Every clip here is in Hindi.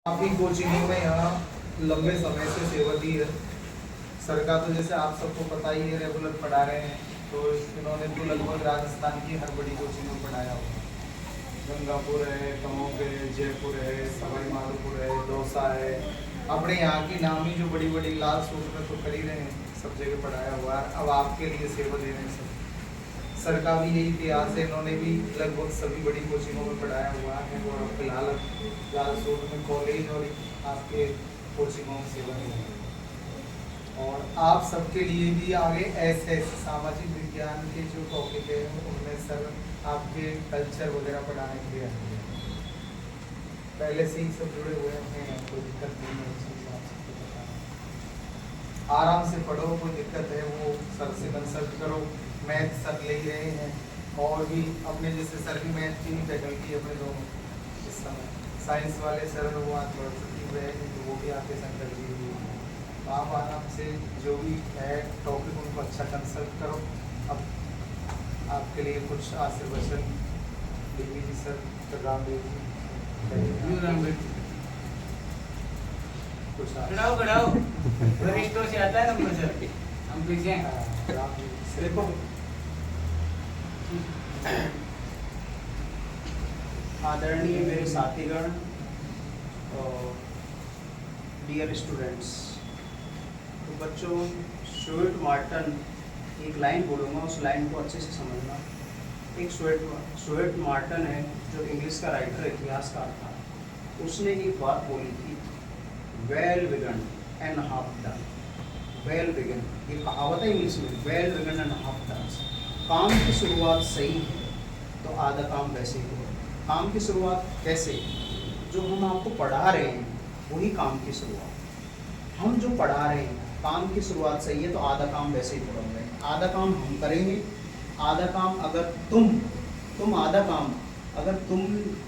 काफ़ी कोचिंगों में यहाँ लंबे समय से सेवा दी है। सर का तो जैसे आप सबको पता ही है, रेगुलर पढ़ा रहे हैं। तो इन्होंने तो लगभग राजस्थान की हर बड़ी कोचिंग में पढ़ाया हुआ है। गंगापुर है, टोंक है, जयपुर है, सवाई माधोपुर है, दौसा है। अपने यहाँ की नामी जो बड़ी बड़ी लाल सूट में तो कर ही रहे हैं, सब जगह पढ़ाया हुआ है। अब आपके लिए सेवा दे रहे हैं सब। सर का भी यही इतिहास है, इन्होंने भी लगभग सभी बड़ी कोचिंगों में पढ़ाया हुआ है और फिलहाल लाल सूट में कॉलेज और आपके कोचिंगों में सेवा दे रहे हैं। और आप सबके लिए भी आगे ऐसे सामाजिक विज्ञान के जो टॉपिक है उनमें सर आपके कल्चर वगैरह पढ़ाने के लिए आएंगे। पहले से ही सब जुड़े हुए हैं, कोई दिक्कत नहीं है। उस हिसाब से तो बताना। आराम से पढ़ो, कोई दिक्कत है वो सर से कंसल्ट करो। मैथ सर ले रहे हैं और भी अपने जैसे सर की मैथ की भी फैकल्टी अपने दोनों इस समय। साइंस वाले सर वो आज बढ़ चुकी हुए हैं तो वो भी आके सेंटर दी हुई है। तो आप आराम से जो भी है टॉपिक उनको अच्छा कंसल्ट करो। अब आपके लिए कुछ आशीर्वचन देवी जी सर, रामदेव जी कुछ बढ़ाओ वरिष्ठों से आता है नंबर सर, हम पीछे रामदेव जी देखो आदरणीय मेरे साथीगण, डियर स्टूडेंट्स। तो बच्चों, स्टुअर्ट मार्टन, एक लाइन बोलूँगा, उस लाइन को अच्छे से समझना। एक स्टुअर्ट मार्टन है जो इंग्लिश का राइटर, इतिहासकार था। उसने एक बात बोली थी, well begin and half done. Well begin, ये कहावत है इंग्लिश में, well begin and half done. काम की शुरुआत सही है तो आधा काम वैसे ही हो। काम की शुरुआत कैसे? जो हम आपको पढ़ा रहे हैं वही काम की शुरुआत। हम जो पढ़ा रहे हैं, काम की शुरुआत सही है तो आधा काम वैसे ही पूरा होगा। आधा काम हम करेंगे, आधा काम अगर तुम आधा काम अगर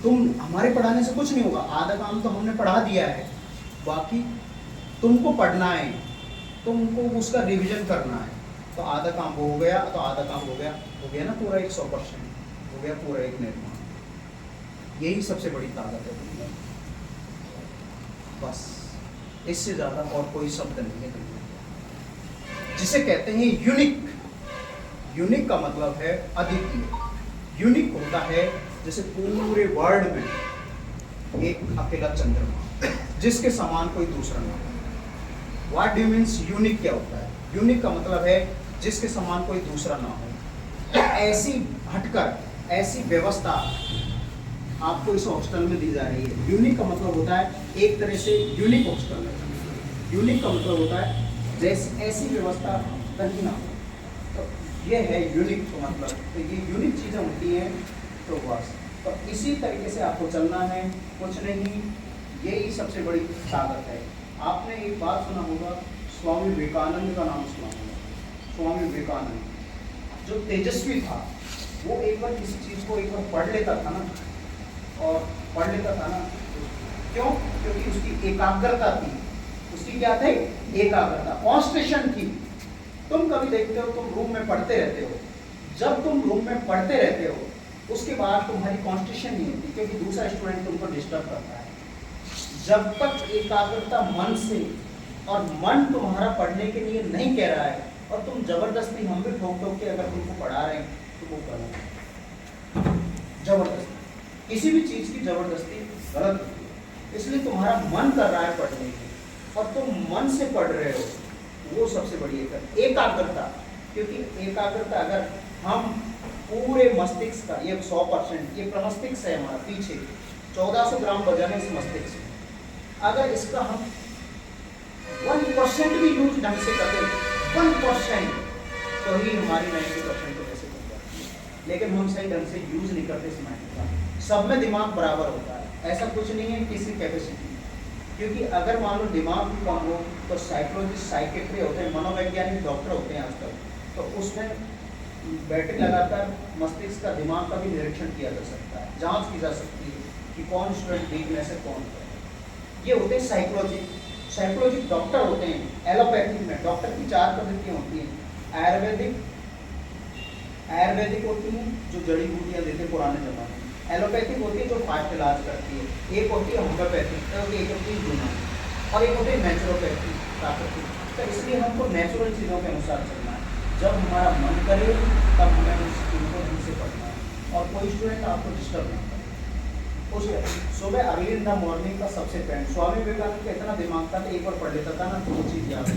तुम हमारे पढ़ाने से कुछ नहीं होगा। आधा काम तो हमने पढ़ा दिया है, बाकी तुमको पढ़ना है, तुमको उसका रिवीजन करना है। तो आधा काम वो हो गया, तो आधा काम हो गया ना पूरा 100%, हो गया पूरा एक निर्माण। यही सबसे बड़ी ताकत है दुनिया में। बस इससे ज़्यादा और कोई शब्द नहीं है दुनिया में। जिसे कहते हैं यूनिक। यूनिक का मतलब है अद्वितीय। यूनिक होता है जैसे पूरे वर्ल्ड में एक अकेला चंद्रमा, जिसके समान कोई दूसरा ना हो। What do means unique? क्या होता है यूनिक? का मतलब है जिसके समान कोई दूसरा ना हो। ऐसी हटकर ऐसी व्यवस्था आपको इस हॉस्टल में दी जा रही है। यूनिक का मतलब होता है एक तरह से यूनिक हॉस्टल है। यूनिक का मतलब होता है जैसे ऐसी व्यवस्था कहीं ना हो, तो ये है यूनिक का मतलब। तो ये यूनिक चीज़ें होती हैं। तो बस तो इसी तरीके से आपको चलना है, कुछ नहीं। यही सबसे बड़ी ताकत है। आपने एक बात सुना होगा, स्वामी विवेकानंद का नाम सुना होगा। स्वामी विवेकानंद जो तेजस्वी था, वो एक बार किसी चीज़ को एक बार पढ़ लेता था ना, क्यों? क्योंकि उसकी एकाग्रता थी। उसकी क्या थे? एकाग्रता, कॉन्सेंट्रेशन थी। तुम कभी देखते हो, तुम रूम में पढ़ते रहते हो, जब तुम रूम में पढ़ते रहते हो उसके बाद तुम्हारी कॉन्सेंट्रेशन नहीं होती, क्योंकि दूसरा स्टूडेंट तुमको डिस्टर्ब करता है। जब तक एकाग्रता मन से, और मन तुम्हारा पढ़ने के लिए नहीं कह रहा है और तुम जबरदस्ती, हम भी ठोक के अगर तुमको पढ़ा रहे हैं तो वो गलत है। जबरदस्ती, किसी भी चीज़ की जबरदस्ती गलत होती है। इसलिए तुम्हारा मन कर रहा है पढ़ने की और तुम मन से पढ़ रहे हो, वो सबसे बड़ी एकाग्रता। क्योंकि एकाग्रता अगर हम पूरे मस्तिष्क का, ये 100%, ये प्रमस्तिष्क है हमारा, पीछे 1400 ग्राम वजन है इस मस्तिष्क में। अगर इसका हम 1% भी यूज ढंग से करते, 1%, तो ही हमारी 90% तो वैसे हो जाती है। लेकिन हम सही ढंग से यूज नहीं करते इस माइंड का। सब में दिमाग बराबर होता है, ऐसा कुछ नहीं है किसी कैपेसिटी। क्योंकि अगर मान लो दिमाग भी कम हो तो साइकोलॉजिस्ट, साइकेट्री होते हैं, मनोवैज्ञानिक डॉक्टर होते हैं आजकल, तो उसमें बैटरी लगाकर मस्तिष्क का, दिमाग का भी निरीक्षण किया जा सकता है, जांच की जा सकती है कि कौन स्टूडेंट वीकनेस है, कौन है। ये होते हैं साइकोलॉजिक डॉक्टर होते हैं। एलोपैथी में डॉक्टर की 4 पद्धतियाँ होती हैं। आयुर्वेदिक होती हैं जो जड़ी बूटियाँ देते पुराने जमाने में। एलोपैथिक होती है जो फास्ट इलाज करती है, एक होती है होम्योपैथिक, एक होती है यूनानी, और एक होती है नेचुरोपैथी प्राकृतिक। तो इसलिए हमको नेचुरल चीज़ों के अनुसार चलना है, जब हमारा मन करे तब हमें उस चीज़ को ढंग से पढ़ना है, और कोई स्टूडेंट आपको डिस्टर्ब नहीं करे। उस सुबह अर्ली इन द मॉर्निंग का सबसे पहले स्वामी विवेकानंद का इतना दिमाग था कि एक बार पढ़ लेता था ना तो वो चीज़ याद है।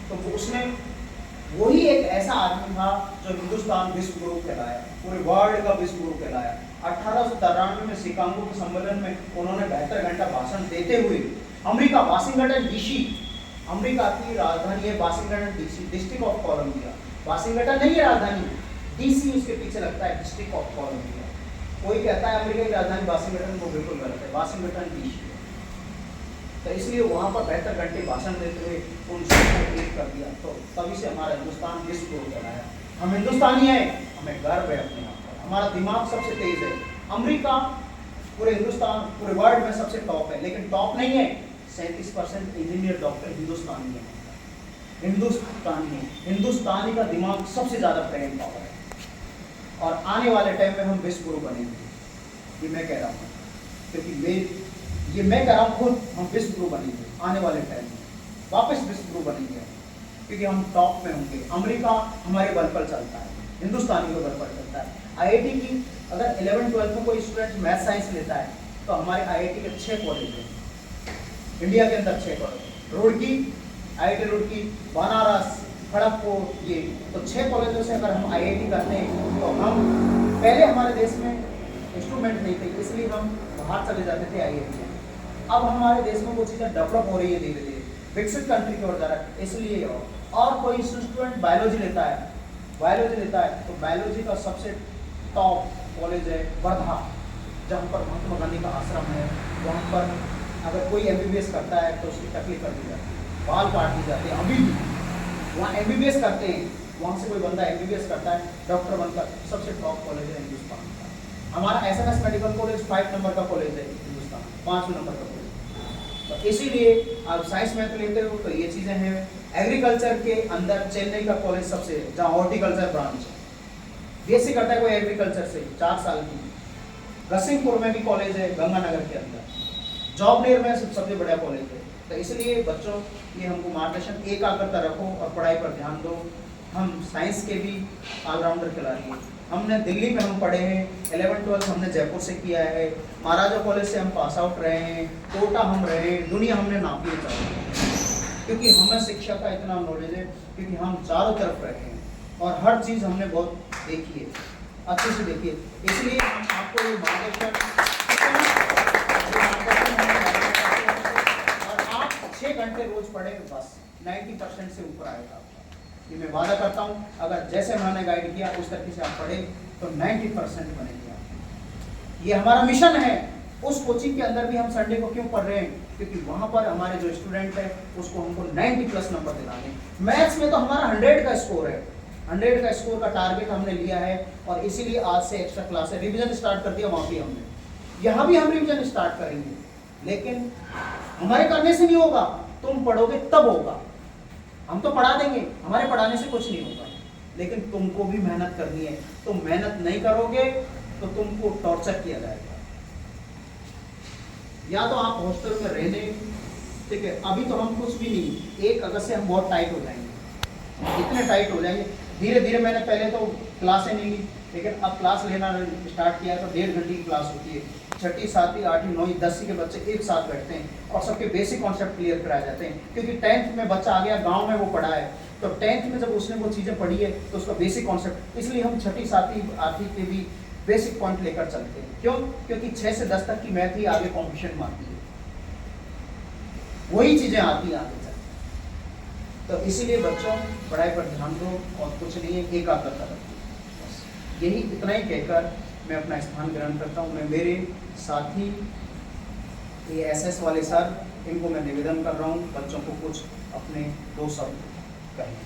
तो उसने वही एक ऐसा आदमी था जो हिंदुस्तान विश्व गुरु कहलाया, पूरे वर्ल्ड का विश्व गुरु कहलाया। 1893 में शिकागो के सम्मेलन में उन्होंने 72 घंटा भाषण देते हुए अमेरिका वाशिंगटन डीसी, अमेरिका की राजधानी है Washington DC, District of Columbia, Washington नहीं है राजधानी, डीसी उसके पीछे लगता है, डिस्ट्रिक्ट ऑफ कोलंबिया। कोई कहता है अमेरिका की राजधानी वाशिंगटन, को बिल्कुल गलत है, वाशिंगटन डीसी। तो इसलिए वहाँ पर 72 घंटे भाषण देते हुए उन सबको एक कर दिया। तो तभी से हमारा हिंदुस्तान विश्व गुरु कहलाया। हम हिंदुस्तानी हैं, हमें गर्व है अपने आप पर, हमारा दिमाग सबसे तेज है। अमेरिका पूरे हिंदुस्तान पूरे वर्ल्ड में सबसे टॉप है, लेकिन टॉप नहीं है। 37% इंजीनियर डॉक्टर हिंदुस्तानी है, हिंदुस्तानी का दिमाग सबसे ज़्यादा ब्रेन पावर है। और आने वाले टाइम में हम विश्व गुरु बनेंगे, ये मैं कह रहा हूँ, क्योंकि ये मैं कह रहा हूँ खुद, हम विश्व गुरु बनेंगे आने वाले टाइम में, वापस विश्व गुरु बनेंगे, क्योंकि हम टॉप में होंगे। अमेरिका हमारे बल पर चलता है, हिंदुस्तानी के बल पर चलता है। आईआईटी की अगर 11-12 में कोई स्टूडेंट मैथ साइंस लेता है तो हमारे आईआईटी के 6 कॉलेज हैं इंडिया के अंदर, 6 कॉलेज, रुड़की, आईआईटी रुड़की, बनारस, खड़गपुर, ये तो 6 कॉलेजों से अगर हम आईआईटी करते हैं तो हम पहले हमारे देश में इंस्ट्रूमेंट नहीं थे, इसलिए हम बाहर चले जाते थे आईआईटी में। अब हमारे देश में वो चीज़ें डेवलप हो रही है, धीरे धीरे विकसित कंट्री की ओर जा रहा है, इसलिए। और कोई स्टूडेंट बायोलॉजी लेता है तो बायोलॉजी का सबसे टॉप कॉलेज है वर्धा, जहाँ पर महात्मा गांधी का आश्रम है। वहाँ पर अगर कोई एमबीबीएस करता है तो उसकी तकलीफ कर दी जाती है, बाल काट दी जाते हैं। अभी भी वहाँ एमबीबीएस करते हैं, वहाँ से कोई बंदा एमबीबीएस करता है डॉक्टर बनकर, सबसे टॉप कॉलेज है हिंदुस्तान का। हमारा एसएनएस मेडिकल कॉलेज 5 नंबर का कॉलेज है हिंदुस्तान, 5 नंबर का कॉलेज। तो इसीलिए आप साइंस मैथ लेते हो तो ये चीज़ें हैं। एग्रीकल्चर के अंदर चेन्नई का कॉलेज सबसे, जहाँ हॉर्टिकल्चर ब्रांच है, बीएससी करता है कोई एग्रीकल्चर से 4 साल की। रसिकपुर में भी कॉलेज है गंगानगर के अंदर, जॉबनेर में सबसे बड़ा कॉलेज है। तो इसलिए बच्चों ये हमको मार्गदर्शन, एकाग्रता रखो और पढ़ाई पर ध्यान दो। हम साइंस के भी ऑलराउंडर खिलाड़ी हैं। हमने दिल्ली में हम पढ़े हैं, 11-12 हमने जयपुर से किया है, महाराजा कॉलेज से हम पास आउट रहे हैं, कोटा हम रहे हैं, दुनिया हमने नापी है, क्योंकि हमें शिक्षा का इतना नॉलेज है, क्योंकि हम चारों तरफ रहे हैं और हर चीज़ हमने बहुत देखी है, अच्छे से देखी है। इसलिए हम आपको ये मार्गदर्शन, और आप 6 घंटे रोज पढ़ें, बस 90% से ऊपर आएगा आपका, ये मैं वादा करता हूँ। अगर जैसे मैंने गाइड किया उस तरीके से आप पढ़ें तो 90% बनेंगे आप। ये हमारा मिशन है। उस कोचिंग के अंदर भी हम संडे को क्यों पढ़ रहे हैं, क्योंकि वहाँ पर हमारे जो स्टूडेंट है उसको हमको 90+ नंबर दिलाने। मैथ्स में तो हमारा 100 का स्कोर है, 100 का स्कोर का टारगेट हमने लिया है, और इसीलिए आज से एक्स्ट्रा क्लास है, रिविजन स्टार्ट कर दिया वहाँ भी हमने, यहाँ भी हम रिविजन स्टार्ट करेंगे। लेकिन हमारे करने से नहीं होगा, तुम पढ़ोगे तब होगा। हम तो पढ़ा देंगे, हमारे पढ़ाने से कुछ नहीं होगा, लेकिन तुमको भी मेहनत करनी है। तुम मेहनत नहीं करोगे तो तुमको टॉर्चर किया जाएगा। या तो आप हॉस्टल में रहने, ठीक है, अभी तो हम कुछ भी नहीं, 1 अगस्त से हम बहुत टाइट हो जाएंगे, इतने टाइट हो जाएंगे। धीरे धीरे मैंने पहले तो क्लासें नहीं ली, लेकिन अब क्लास लेना स्टार्ट किया तो 1.5 घंटे की क्लास होती है। 6ठी, 7वीं, 8वीं, 9वीं, 10वीं के बच्चे एक साथ बैठते हैं और सबके बेसिक कॉन्सेप्ट क्लियर कराए जाते हैं, क्योंकि 10th में बच्चा आ गया, गांव में वो पढ़ा है, तो 10th में जब उसने वो चीज़ें पढ़ी है तो उसका बेसिक कॉन्सेप्ट, इसलिए हम 6ठी, 7वीं, 8वीं के भी बेसिक पॉइंट लेकर चलते हैं। क्यों? क्योंकि 6 से 10 तक की मैथ ही आगे कॉम्पिटिशन में आती है, वही चीज़ें आती हैं आगे चल। तो इसीलिए बच्चों पढ़ाई पर ध्यान दो और कुछ नहीं है, एकाग्रता रखो। बस यही इतना ही कहकर मैं अपना स्थान ग्रहण करता हूँ। मैं मेरे साथी ये एसएस वाले सर, इनको मैं निवेदन कर रहा हूँ बच्चों को कुछ अपने 2 शब्द कहें।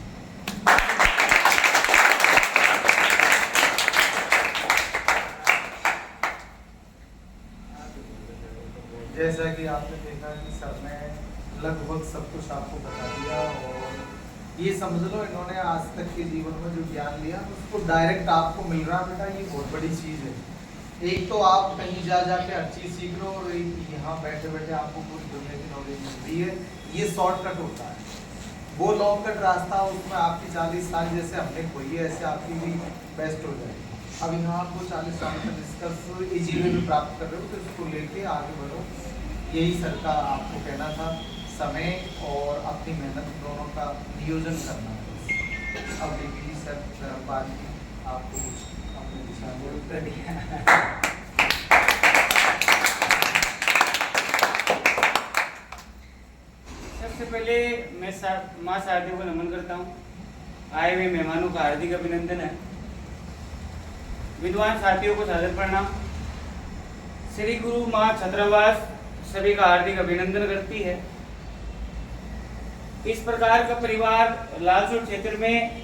जैसा कि आपने देखा कि सर ने लगभग सब कुछ आपको बता दिया, और ये समझ लो इन्होंने आज तक के जीवन में जो ज्ञान लिया उसको डायरेक्ट आपको मिल रहा बेटा, ये बहुत बड़ी चीज है। एक तो आप कहीं जा जाके हर चीज सीख रहे हो और एक यहाँ बैठे बैठे आपको पूरी दुनिया की नॉलेज मिल रही है। ये शॉर्टकट होता है, वो लॉन्ग कट रास्ता उसमें आपकी 40 साल जैसे हमने खोई है ऐसे आपकी भी बेस्ट हो जाएगी। अब यहाँ आपको 40 साल का निष्कर्ष इजी वे में प्राप्त कर रहे हो तो इसको लेके आगे बढ़ो। यही सर का आपको कहना था, समय और अपनी मेहनत दोनों का नियोजन करना है। अब देखिए सर तरफ बात की, आपको कुछ अपने दिशा में उत्तर दिया। सबसे पहले मैं माँ शारदा को नमन करता हूँ। आए हुए मेहमानों का हार्दिक अभिनंदन है। विद्वान साथियों को सादर प्रणाम। श्री गुरु माँ छत्रवास सभी का हार्दिक अभिनंदन करती है। इस प्रकार का परिवार लालसोट क्षेत्र में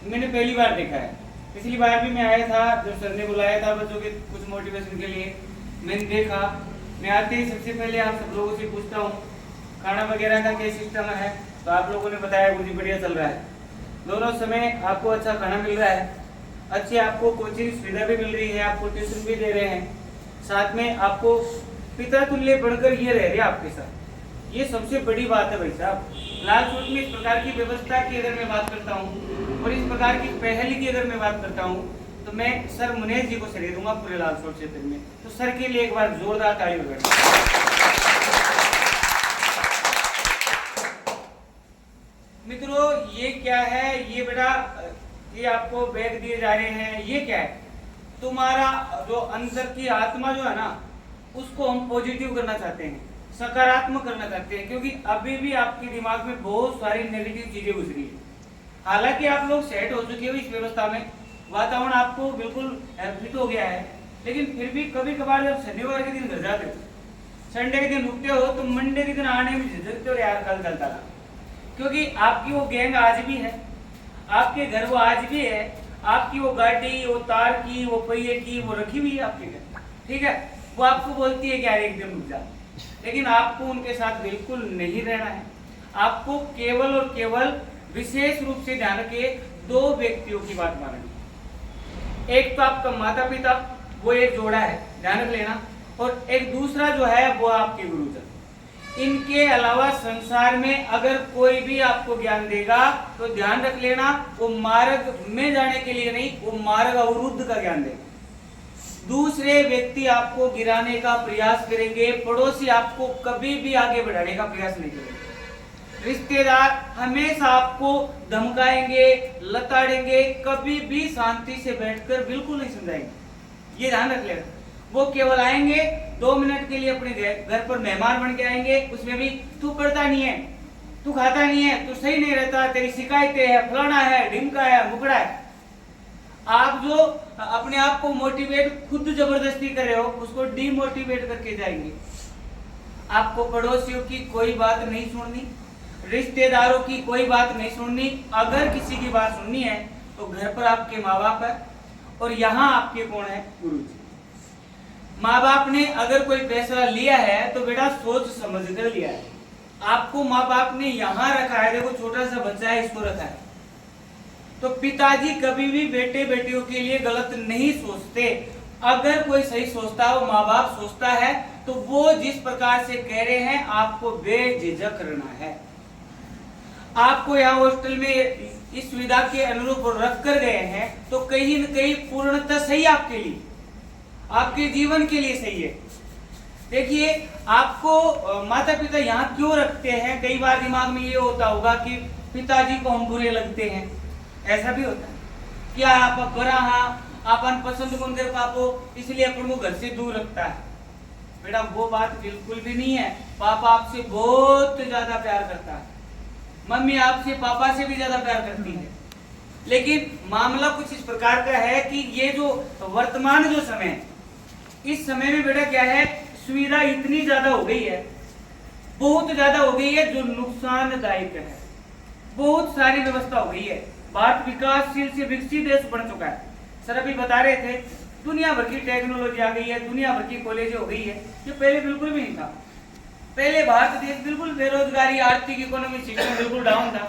मैंने पहली बार देखा है। पिछली बार भी मैं आया था जब सर ने बुलाया था बच्चों के कुछ मोटिवेशन के लिए, मैंने देखा। मैं आते ही सबसे पहले आप सब लोगों से पूछता हूँ खाना वगैरह का क्या सिस्टम है, तो आप लोगों ने बताया मुझे बढ़िया चल रहा है। दोनों समय आपको अच्छा खाना मिल रहा है, अच्छी आपको कोचिंग सुविधा भी मिल रही है, आपको ट्यूशन भी दे रहे हैं, साथ में आपको पिता तुल्य बढ़कर ये रह रहे आपके साथ। ये सबसे बड़ी बात है भाई साहब। लालसोट में इस प्रकार की व्यवस्था की अगर मैं बात करता हूँ और इस प्रकार की पहल की अगर मैं बात करता हूँ तो मैं सर मुनेश जी को सलाह दूंगा पूरे लालसोट क्षेत्र में। तो सर के लिए एक बार जोरदार ताली बजाएं। मित्रों ये क्या है, ये बेटा ये आपको बैग दिए जा रहे हैं, ये क्या है? तुम्हारा जो अंदर की आत्मा जो है ना उसको हम पॉजिटिव करना चाहते हैं, सकारात्मक करना चाहते हैं, क्योंकि अभी भी आपके दिमाग में बहुत सारी नेगेटिव चीजें घुस रही है। हालांकि आप लोग सेट हो चुके हो इस व्यवस्था में, वातावरण आपको बिल्कुल फिट हो गया है, लेकिन फिर भी कभी कभार जब शनिवार के दिन घर जाते हो, संडे के दिन रुकते हो, तो मंडे के दिन आने में झिझकते हो यार कल चलता था, क्योंकि आपकी वो गैंग आज भी है, आपके घर वो आज भी है, आपकी वो गाड़ी, वो तार की, वो पहिए की वो रखी हुई है आपके घर, ठीक है। वो आपको बोलती है कि यार एक दिन रुक जा, लेकिन आपको उनके साथ बिल्कुल नहीं रहना है। आपको केवल और केवल विशेष रूप से ध्यान रखिए, दो व्यक्तियों की बात माननी। एक तो आपका माता पिता, वो एक जोड़ा है, ध्यान रख लेना, और एक दूसरा जो है वो आपके गुरुजन। इनके अलावा संसार में अगर कोई भी आपको ज्ञान देगा तो ध्यान रख लेना वो मार्ग में जाने के लिए नहीं, वो मार्ग अवरुद्ध का ज्ञान देगा। दूसरे व्यक्ति आपको गिराने का प्रयास करेंगे, पड़ोसी आपको कभी भी आगे बढ़ाने का प्रयास नहीं करेंगे, रिश्तेदार हमेशा आपको धमकाएंगे, लताड़ेंगे, कभी भी शांति से बैठकर बिल्कुल नहीं समझाएंगे। ये ध्यान रख लेना। वो केवल आएंगे 2 मिनट के लिए अपने घर पर मेहमान बन के आएंगे, उसमें भी तू पढ़ता नहीं है, तू खाता नहीं है, तू सही नहीं रहता, तेरी शिकायतें है, फलाना है, ढिमका है, मुकड़ा है। आप जो अपने आप को मोटिवेट खुद जबरदस्ती कर रहे हो उसको डीमोटिवेट करके जाएंगे। आपको पड़ोसियों की कोई बात नहीं सुननी, रिश्तेदारों की कोई बात नहीं सुननी। अगर किसी की बात सुननी है तो घर पर आपके माँ बाप है और यहाँ आपके कौन है? गुरुजी। माँ बाप ने अगर कोई फैसला लिया है तो बेटा सोच समझ कर लिया है। आपको माँ बाप ने यहाँ रखा है, देखो छोटा सा बच्चा है इसको रखा है, तो पिताजी कभी भी बेटे बेटियों के लिए गलत नहीं सोचते। अगर कोई सही सोचता है, वो माँ बाप सोचता है, तो वो जिस प्रकार से कह रहे हैं आपको बेझिझक रहना है। आपको यहाँ हॉस्टल में इस सुविधा के अनुरूप रख कर गए हैं तो कहीं न कहीं पूर्णतः सही आपके लिए, आपके जीवन के लिए सही है। देखिए आपको माता पिता यहाँ क्यों रखते हैं, कई बार दिमाग में ये होता होगा कि पिताजी को हम बुरे लगते हैं, ऐसा भी होता है क्या आप बड़ा हाँ अपन पसंद कौन कर पापो इसलिए अपन को घर से दूर रखता है। बेटा वो बात बिल्कुल भी नहीं है। पापा आपसे बहुत ज्यादा प्यार करता है, मम्मी आपसे पापा से भी ज्यादा प्यार करती है, लेकिन मामला कुछ इस प्रकार का है कि ये जो वर्तमान जो समय है, इस समय में बेटा क्या है, सुविधा इतनी ज्यादा हो गई है, बहुत ज्यादा हो गई है जो नुकसानदायक है। बहुत सारी व्यवस्था हो गई है, भारत विकासशील से विकसित देश बन चुका है। सर अभी बता रहे थे दुनिया भर की टेक्नोलॉजी आ गई है, दुनिया भर की कॉलेज हो गई है, ये पहले बिल्कुल भी नहीं था। पहले भारत देश बिल्कुल बेरोजगारी, आर्थिक इकोनॉमी सिस्टम बिल्कुल डाउन था।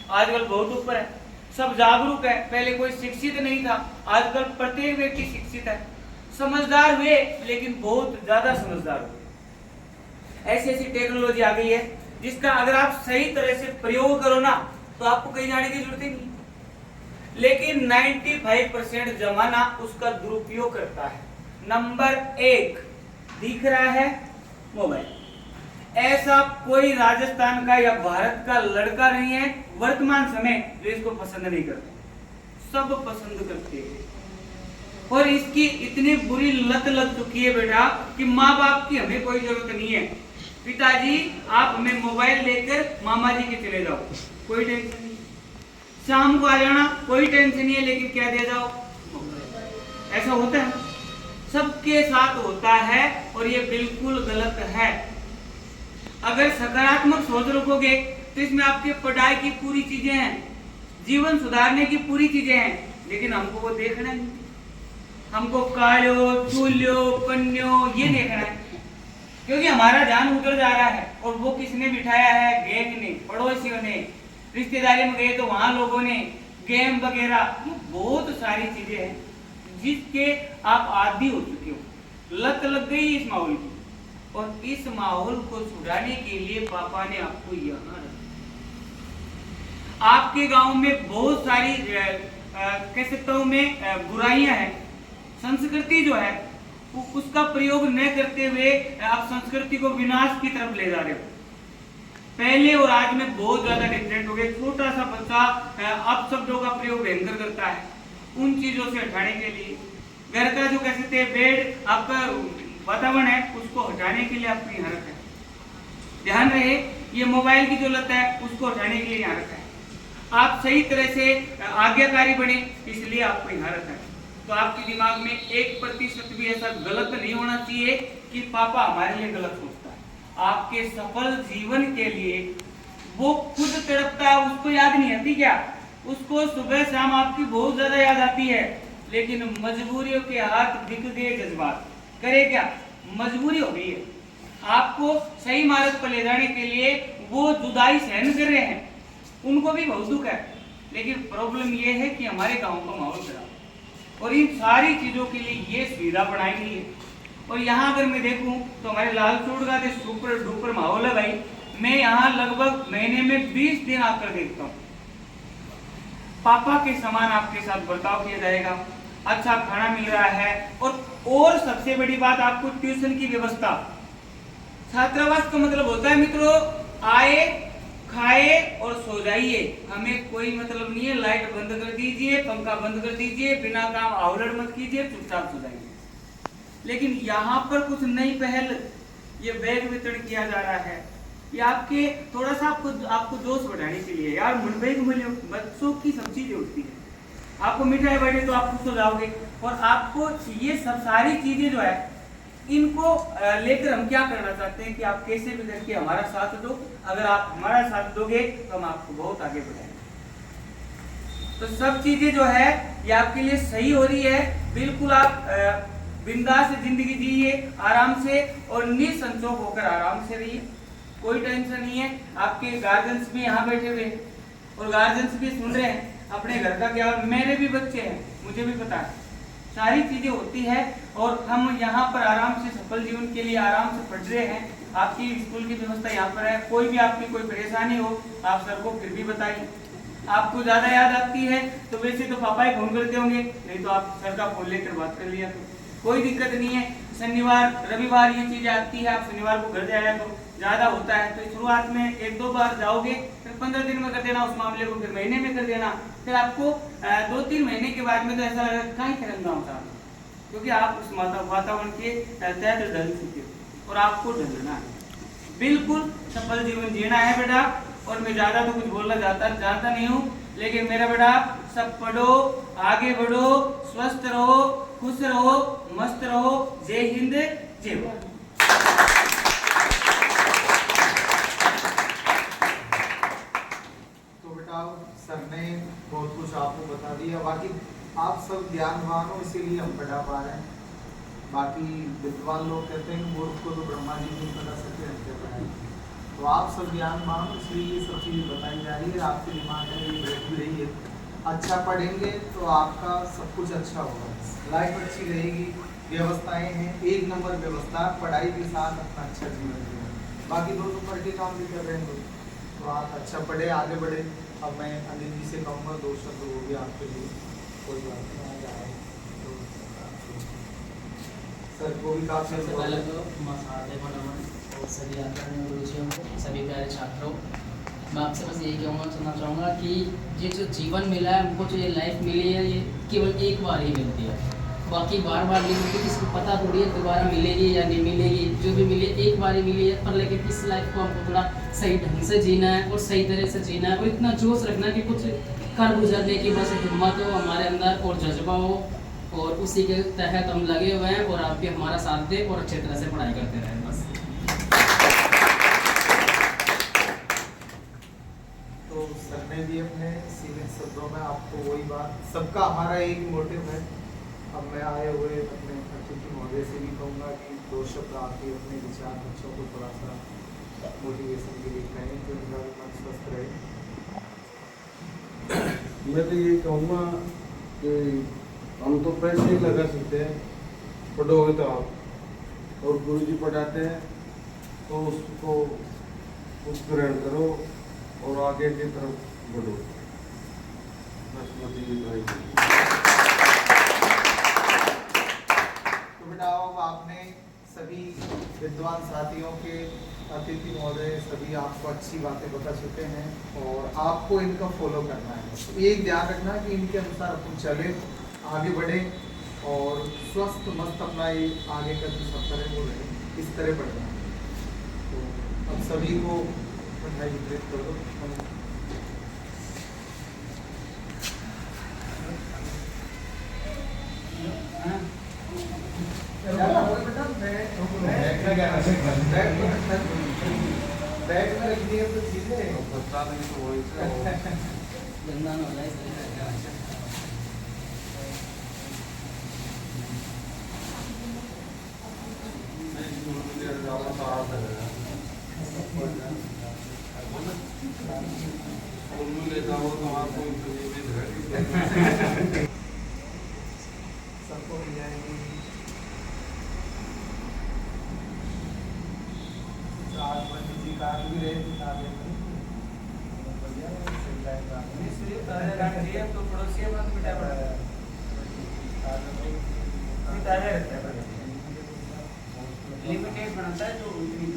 आजकल बहुत ऊपर है, सब जागरूक है। पहले कोई शिक्षित नहीं था, आजकल प्रत्येक व्यक्ति शिक्षित है। समझदार हुए, लेकिन बहुत ज्यादा समझदार हुए। ऐसी ऐसी टेक्नोलॉजी आ गई है जिसका अगर आप सही तरह से प्रयोग करो ना, तो आपको कहीं जाने की जरूरत ही नहीं। लेकिन 95% जमाना उसका दुरुपयोग करता है। नंबर 1 दिख रहा है मोबाइल। ऐसा कोई राजस्थान का या भारत का लड़का नहीं है वर्तमान समय जो इसको पसंद नहीं करते, सब पसंद करते हैं। और इसकी इतनी बुरी लत लग चुकी है बेटा कि माँ बाप की हमें कोई जरूरत नहीं है। पिताजी आप हमें मोबाइल लेकर मामा जी के चले जाओ, कोई टेंशन नहीं। शाम को आ जाना, कोई टेंशन नहीं है, लेकिन क्या दे जाओ, ऐसा होता है, सबके साथ होता है और ये बिल्कुल गलत है। अगर सकारात्मक सोच रखोगे तो इसमें आपके पढ़ाई की पूरी चीजें हैं, जीवन सुधारने की पूरी चीजें हैं, लेकिन हमको वो देखना नहीं। हमको कालो चूल्यो पन्यो ये देखना है, क्योंकि हमारा ध्यान उधर जा रहा है। और वो किसने बिठाया है? गैंग ने, पड़ोसियों ने, रिश्तेदारी में गए तो वहां लोगों ने, गेम वगैरह, बहुत सारी चीजें हैं जिसके आप आदी हो चुके हो, लत लग गई इस माहौल की। और इस माहौल को छुड़ाने के लिए पापा ने आपको यहाँ रखा। आपके गांव में बहुत सारी कह सकता हूं मैं बुराइयां हैं। संस्कृति जो है उसका प्रयोग न करते हुए आप संस्कृति को विनाश की तरफ ले जा रहे हो। पहले और आज में बहुत ज्यादा डिफरेंट हो गए। छोटा सा बच्चा अब शब्दों का प्रयोग भयंकर करता है। उन चीजों से हटाने के लिए घर का जो कह सकते हैं बेड आपका वातावरण है उसको हटाने के लिए आपको यहाँ रखा है। ध्यान रहे ये मोबाइल की जो लत है उसको हटाने के लिए यहाँ रखा है। आप सही तरह से आज्ञाकारी बने इसलिए आपको यहाँ रखा है। तो आपके दिमाग में 1% भी ऐसा गलत नहीं होना चाहिए कि पापा हमारे लिए गलत सोचता है। आपके सफल जीवन के लिए वो खुद तड़पता है, उसको याद नहीं आती क्या? उसको सुबह शाम आपकी बहुत ज्यादा याद आती है, लेकिन मजबूरियों के हाथ दिख गए जज्बात, करे क्या? मजबूरी हो गई है। आपको सही मार्ग पर ले जाने के लिए वो जुदाई सहन कर रहे हैं, उनको भी बहुत दुख है। लेकिन प्रॉब्लम ये है कि हमारे गांव का माहौल खराब, और इन सारी चीजों के लिए ये सुविधा बनाई गई है। और यहाँ अगर मैं देखूं तो हमारे लालचोड़ का सुपर डुपर माहौल है भाई। मैं यहाँ लगभग महीने में 20 दिन आकर देखता हूँ। पापा के समान आपके साथ बर्ताव किया जाएगा, अच्छा खाना मिल रहा है, और सबसे बड़ी बात आपको ट्यूशन की व्यवस्था। छात्रावास का मतलब होता है मित्रों आए खाए और सो जाइए, हमें कोई मतलब नहीं है। लाइट बंद कर दीजिए, पंखा बंद कर दीजिए, बिना काम आवलड़ मत कीजिए, चुपचाप सो जाइए। लेकिन यहाँ पर कुछ नई पहल ये बैग वितरण किया जा रहा है, ये आपके थोड़ा सा आपको जोश बढ़ाने के लिए। यार बैग मिले, बच्चों की सब चीजें होती है, आपको मिठाई बैठे तो आप खुश हो जाओगे। और आपको ये सब सारी चीजें जो है इनको लेकर हम क्या करना चाहते हैं कि आप कैसे भी करके हमारा साथ दो। अगर आप हमारा साथ दोगे तो हम आपको बहुत आगे बढ़ाएंगे। तो सब चीजें जो है ये आपके लिए सही हो रही है। बिल्कुल आप बिंदास जिंदगी जिए आराम से और निसंकोच होकर आराम से रहिए, कोई टेंशन नहीं है। आपके गार्जियंस भी यहाँ बैठे हुए हैं और गार्जियंस भी सुन रहे हैं अपने घर का क्या। मेरे भी बच्चे हैं, मुझे भी पता है सारी चीजें होती है, और हम यहाँ पर आराम से सफल जीवन के लिए आराम से पढ़ रहे हैं। आपकी स्कूल की व्यवस्था यहाँ पर है, कोई भी आपकी कोई परेशानी हो आप सर को फिर भी बताइए। आपको ज्यादा याद आती है तो वैसे तो पापा ही फोन करते होंगे, नहीं तो आप सर का फोन लेकर बात कर लिया तो कोई दिक्कत नहीं है। शनिवार रविवार ये चीजें आती है, आप शनिवार को घर जाया तो ज्यादा होता है तो शुरुआत में 1-2 बार जाओगे, फिर 15 दिन में कर देना उस मामले को, फिर महीने में कर देना, फिर आपको 2-3 महीने के बाद में तो ऐसा लगेगा कहीं करेंगे होता, क्योंकि आप उस वातावरण के तहत ढल चुके हो और आपको ढलना है। बिल्कुल सफल जीवन जीना है बेटा। और मैं ज्यादा तो कुछ बोलना चाहता नहीं हूँ, लेकिन मेरा बेटा सब पढ़ो, आगे बढ़ो, स्वस्थ रहो, खुश रहो, मस्त रहो। जय हिंद, जय भारत। तो बेटा सर ने बहुत कुछ आपको बता दिया, बाकी आप सब ज्ञानवान हो इसीलिए हम पढ़ा पा रहे हैं। बाकी विद्वान लोग कहते हैं कि मूर्ख को तो ब्रह्मा जी नहीं पढ़ा सकते, हमसे पढ़ाए। तो आप सब ज्ञान मान, इसलिए ये सब चीज़ें बताई जा रही है। आपके दिमाग में ये बैठ भी रही है। अच्छा पढ़ेंगे तो आपका सब कुछ अच्छा होगा, लाइफ अच्छी रहेगी, व्यवस्थाएं हैं, एक नंबर व्यवस्था, पढ़ाई के साथ अपना अच्छा जीवन जीवन। बाकी 2 नंबर के काम भी कर रहे हैं लोग, तो आप अच्छा पढ़े, आगे बढ़े। अब मैं अनिल जी से कहूँगा 2 शब्द वो भी आपके लिए, कोई बात नहीं आ जाए तो सर को भी काफ़ी सबसे पहले तो महादेव को नमन और सभी आदरणीय गुरुजियों को, सभी प्यारे छात्रों, मैं आपसे बस यही कहना चाहूँगा कि ये जो जीवन मिला है, हमको जो ये लाइफ मिली है, ये केवल एक बार ही मिलती है। बाकी बार बार मिलती है, किसी को पता थोड़ी है दोबारा मिलेगी या नहीं मिलेगी। जो भी मिली एक बार ही मिली है, पर लेकिन इस लाइफ को हमको थोड़ा सही ढंग से जीना है और सही तरह से जीना है, और इतना जोश रखना कि कुछ कर गुजरने की बस हिम्मत हो हमारे अंदर और जज्बा हो, और उसी के तहत हम लगे हुए हैं। और आप भी हमारा साथ दें और अच्छे तरह से पढ़ाई करते रहें बस। तो सर ने भी अपने सीमित शब्दों में आपको वही बात, सबका हमारा एक ही मोटिव है। अब मैं आए हुए अपने अतिथि महोदय से भी कहूँगा कि 2 शब्द आपके अपने विचार बच्चों को थोड़ा सा मोटिवेशन के लिए कहें कि उनका भी मन स्वस्थ रहे। मैं तो ये कहूँगा कि हम तो पैसे ही लगा सकते हैं, पढ़ोगे तो आप, और गुरुजी पढ़ाते हैं तो उसको ग्रहण करो और आगे की तरफ बढ़ो। बस मुझे ये तो बेटा अब आपने सभी विद्वान साथियों के अतिथि महोदय सभी आपको अच्छी बातें बता चुके हैं, और आपको इनका फॉलो करना है। एक ध्यान रखना कि इनके अनुसार अपन चले, आगे बढ़े और स्वस्थ मस्त अपना ये आगे का जो सफर है वो रहे, इस तरह बढ़ना है। तो अब सभी को मिठाई वितरित करो। बैग में रख दिए तो चीजें बता देंगे तो वही से गंदा ना हो जाए सही। ले जाओ तो आपको सबको मिल जाएगी। आज पंडित जी का भी रहे किताबें बढ़िया सही टाइम का तो पड़ोसी मत मिटा पड़ा ताजा रहता है, लिमिटेड बनाता है जो उतनी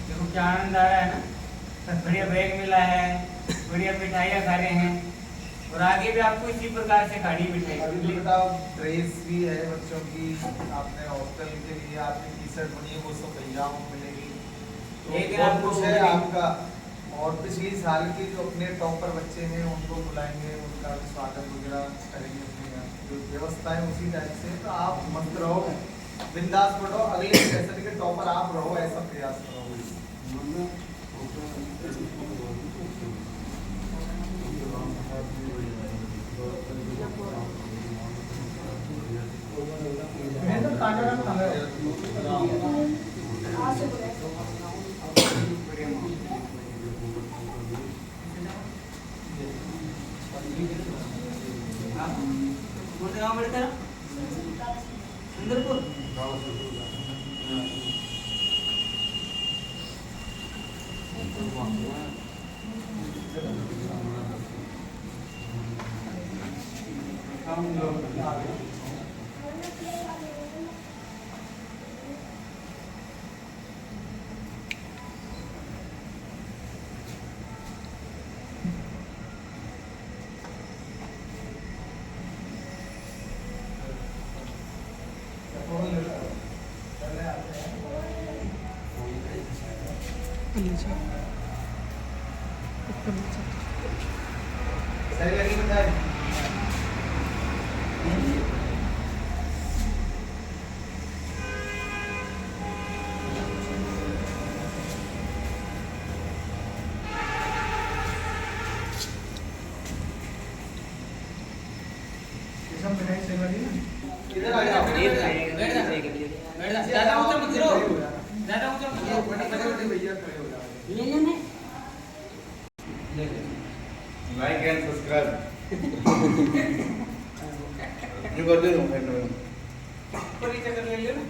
देखो क्या आनंद आ रहा है ना, बढ़िया बैग मिला है, बढ़िया मिठाइयाँ खा रहे हैं, और आगे भी आपको इसी प्रकार से खानी मिठाई। अभी तो बेटा ड्रेस भी है बच्चों की, आपने हॉस्टल के लिए आपकी टी-शर्ट बनी है वो सब भैया को मिलेगी। तो एक बहुत आपको कुछ है मिलेगी। आपका, और पिछली साल के जो अपने टॉपर बच्चे हैं उनको बुलाएंगे, उनका भी स्वागत वगैरह करेंगे। अपने यहाँ जो व्यवस्था है उसी टाइप से, तो आप मस्त रहो, बिंदास पढ़ो, अगले सेशन के टॉपर आप रहो, ऐसा प्रयास करो। मैं तो काटा रहा था कौन गाँव पड़ता है? सुंदरपुर। सही लगी मिठाई? इधर आ जाओ। बैठ जा, बैठ जा, ज्यादा ऊंचा मत गिरो, ज्यादा ऊंचा मत गिरो। बड़े भैया खड़े हो जाओ। ले लेने लाइक एंड सब्सक्राइब जो कर दे ऊपर नीचे कर ले ना।